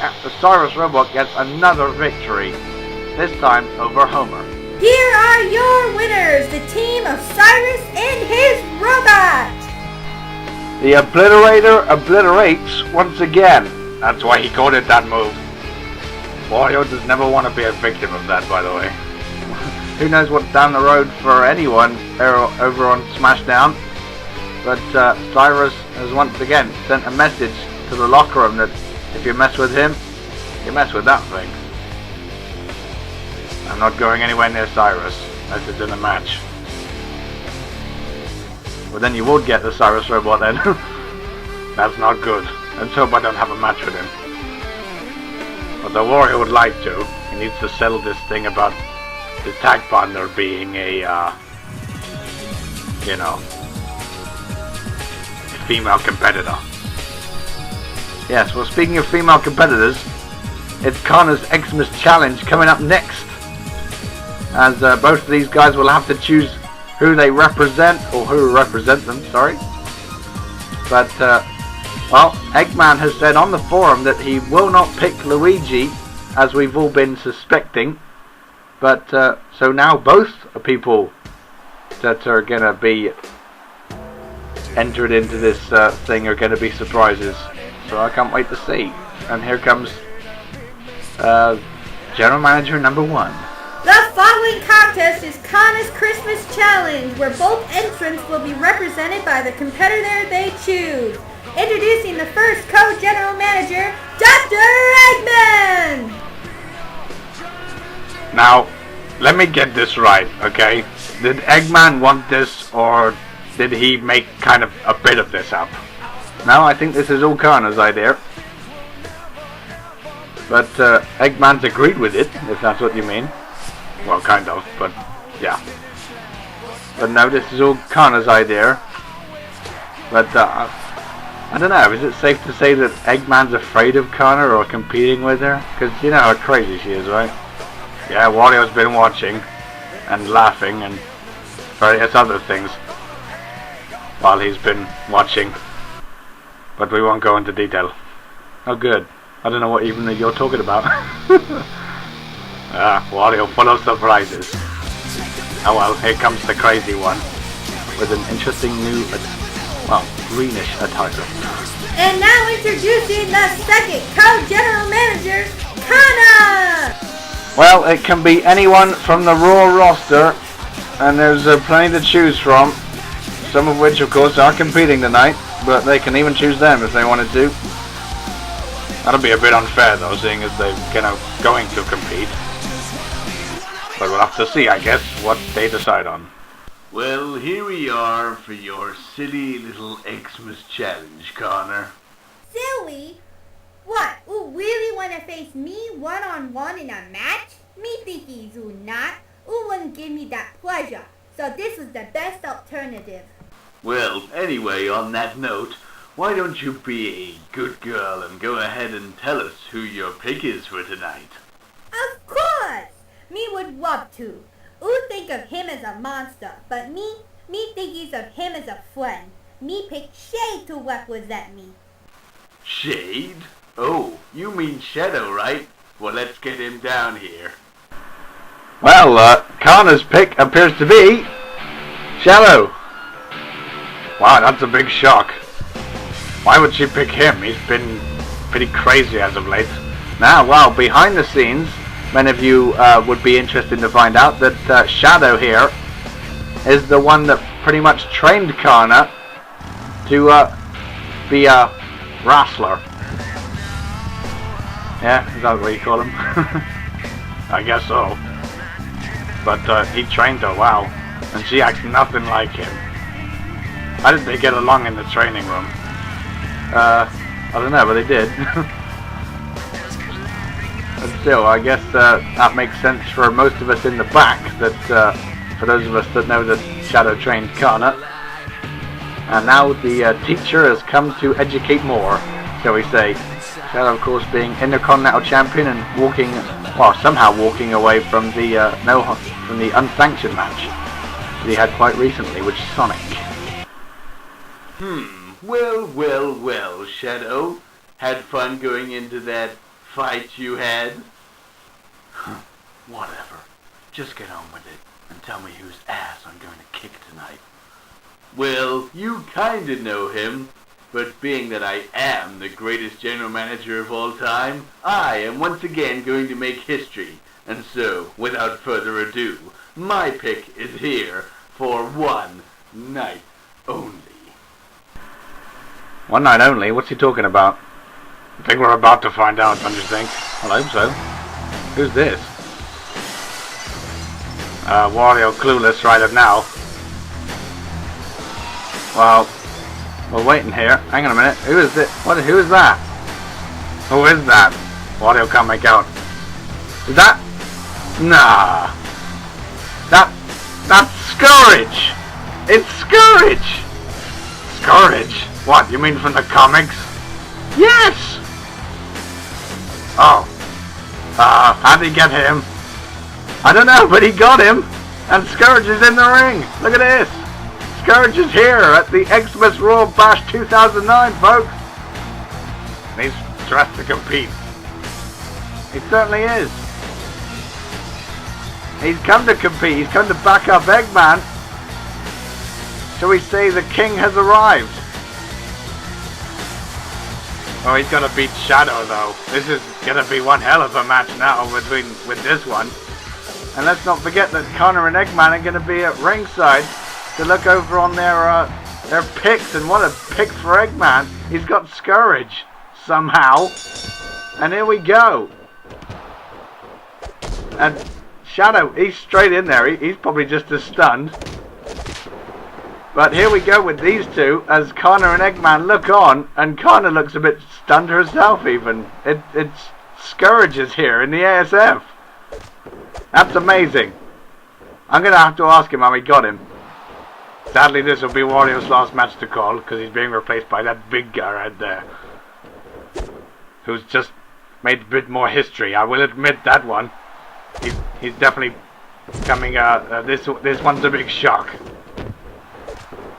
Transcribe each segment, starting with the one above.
The Cyrus robot gets another victory, this time over Homer. Here are your winners, the team of Cyrus and his robot! The Obliterator obliterates once again. That's why he called it that move. Wario does never want to be a victim of that, by the way. Who knows what's down the road for anyone over on Smashdown. But Cyrus has once again sent a message to the locker room that if you mess with him, you mess with that thing. I'm not going anywhere near Cyrus unless it's in a match. Well, then you would get the Cyrus robot then. That's not good. Let's hope I don't have a match with him. Although Wario would like to. He needs to settle this thing about his tag partner being a, female competitor. Yes, well, speaking of female competitors, it's Connor's Xmas Challenge coming up next. As both of these guys will have to choose who they represent, or who represent them, sorry. But, well, Eggman has said on the forum that he will not pick Luigi, as we've all been suspecting. But, so now both people that are going to be entered into this thing are going to be surprises. So I can't wait to see. And here comes General Manager number 1. The following contest is Connor's Christmas Challenge, where both entrants will be represented by the competitor they choose. Introducing the first co-general manager, Dr. Eggman! Now, let me get this right, okay? Did Eggman want this, or did he make kind of a bit of this up? No, I think this is all Connor's idea. But Eggman's agreed with it, if that's what you mean. Well, kind of, but yeah. But no, this is all Connor's idea. But I don't know, is it safe to say that Eggman's afraid of Connor or competing with her? Because you know how crazy she is, right? Yeah, Wario's been watching and laughing and various other things while he's been watching. But we won't go into detail. Oh good. I don't know what even you're talking about. Wario full of surprises. Oh well, here comes the crazy one. With an interesting new, greenish attire. And now introducing the second co-general manager, Connor! Well, it can be anyone from the Raw roster. And there's plenty to choose from. Some of which, of course, are competing tonight. But they can even choose them if they wanted to. That'll be a bit unfair though, seeing as they're going to compete. But we'll have to see, I guess, what they decide on. Well, here we are for your silly little Xmas challenge, Connor. Silly? What? Ooh, really want to face me one-on-one in a match? Me thinkies, ooh not. Ooh wouldn't give me that pleasure. So this was the best alternative. Well, anyway, on that note, why don't you be a good girl and go ahead and tell us who your pick is for tonight? Of course! Me would love to. Ooh think of him as a monster, but me thinkies of him as a friend. Me pick Shade to represent me. Shade? Oh, you mean Shadow, right? Well, let's get him down here. Well, Connor's pick appears to be Shadow. Wow, that's a big shock. Why would she pick him? He's been pretty crazy as of late. Now, well, behind the scenes, many of you would be interested to find out that Shadow here is the one that pretty much trained Connor to be a wrestler. Yeah, is that what you call him? I guess so. But he trained her, wow. And she acts nothing like him. How did they get along in the training room? I don't know, but they did. But still, I guess that makes sense for most of us in the back, that for those of us that know that Shadow trained Connor. And now the teacher has come to educate more, shall we say. Shadow, of course, being Intercontinental Champion and somehow walking away from the unsanctioned match that he had quite recently with Sonic. Well, Shadow. Had fun going into that fight you had? Whatever. Just get on with it and tell me whose ass I'm going to kick tonight. Well, you kinda know him, but being that I am the greatest general manager of all time, I am once again going to make history. And so, without further ado, my pick is here for one night only. One night only? What's he talking about? I think we're about to find out, don't you think? I hope so. Who's this? Wario clueless right now. Well, we're waiting here. Hang on a minute. Who is it? Who is that? Who is that? Wario can't make out. Is that? Nah. That's Scourge! It's Scourge! Scourge? What, you mean from the comics? Yes! Oh. How'd he get him? I don't know, but he got him! And Scourge is in the ring! Look at this! Scourge is here at the Xmas Raw Bash 2009, folks! And he's dressed to compete. He certainly is. He's come to compete. He's come to back up Eggman. Shall we say the king has arrived? Oh, he's gonna beat Shadow though. This is gonna be one hell of a match now with this one. And let's not forget that Connor and Eggman are gonna be at ringside to look over on their picks. And what a pick for Eggman! He's got Scourge somehow. And here we go. And Shadow, he's straight in there. He's probably just as stunned. But here we go with these two as Connor and Eggman look on, and Connor looks a bit stunned herself even. It's Scourge is here in the ASF. That's amazing. I'm going to have to ask him how he got him. Sadly, this will be Wario's last match to call, because he's being replaced by that big guy right there. Who's just made a bit more history, I will admit that one. He's definitely coming out. This one's a big shock.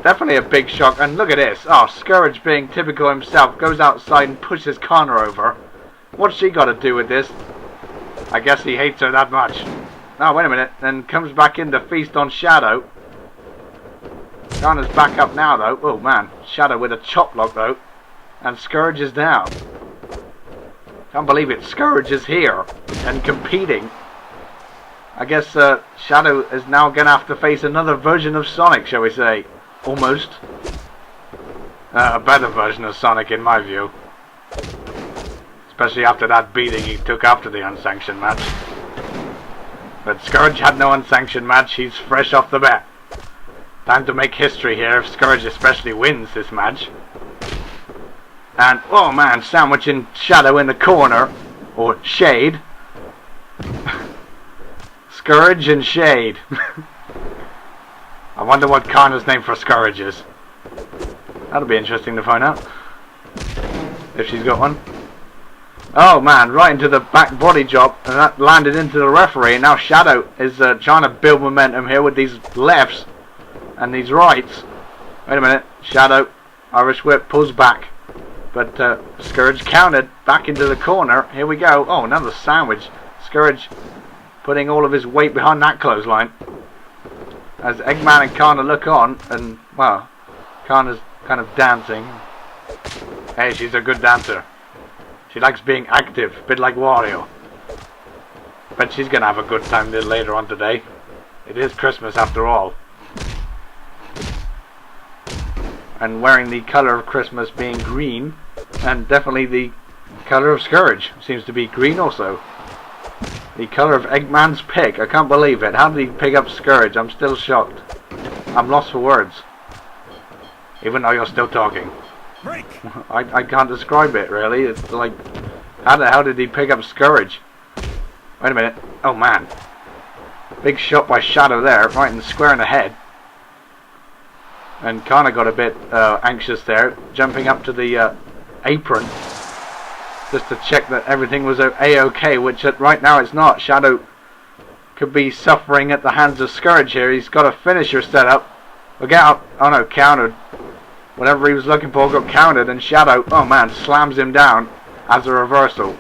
Definitely a big shock. And look at this. Oh, Scourge, being typical himself, goes outside and pushes Connor over. What's she got to do with this? I guess he hates her that much. Oh, wait a minute. Then comes back in to feast on Shadow. Connor's back up now, though. Oh, man. Shadow with a chop block, though. And Scourge is down. Can't believe it. Scourge is here and competing. I guess Shadow is now going to have to face another version of Sonic, shall we say. Almost. A better version of Sonic in my view. Especially after that beating he took after the unsanctioned match. But Scourge had no unsanctioned match. He's fresh off the bat. Time to make history here if Scourge especially wins this match. And, oh man, sandwiching Shadow in the corner. Or Shade. Scourge and Shade. I wonder what Connor's name for Scourge is. That'll be interesting to find out. If she's got one. Oh man, right into the back body drop. And that landed into the referee. And now Shadow is trying to build momentum here with these lefts. And these rights. Wait a minute. Shadow. Irish whip pulls back. But Scourge countered back into the corner. Here we go. Oh, another sandwich. Scourge putting all of his weight behind that clothesline. As Eggman and Connor look on, and, well, Connor's kind of dancing. Hey, she's a good dancer. She likes being active, a bit like Wario. But she's going to have a good time later on today. It is Christmas after all. And wearing the colour of Christmas being green, and definitely the colour of Scourge seems to be green also. The colour of Eggman's pick. I can't believe it. How did he pick up Scourge? I'm still shocked. I'm lost for words. Even though you're still talking. Break. I can't describe it really. It's like, how the hell did he pick up Scourge? Wait a minute. Oh man. Big shot by Shadow there, right in the square in the head. And Connor got a bit anxious there, jumping up to the apron. Just to check that everything was a-okay, which right now it's not. Shadow could be suffering at the hands of Scourge here. He's got a finisher set up. Look out. Oh no, countered. Whatever he was looking for got countered, and Shadow, oh man, slams him down as a reversal.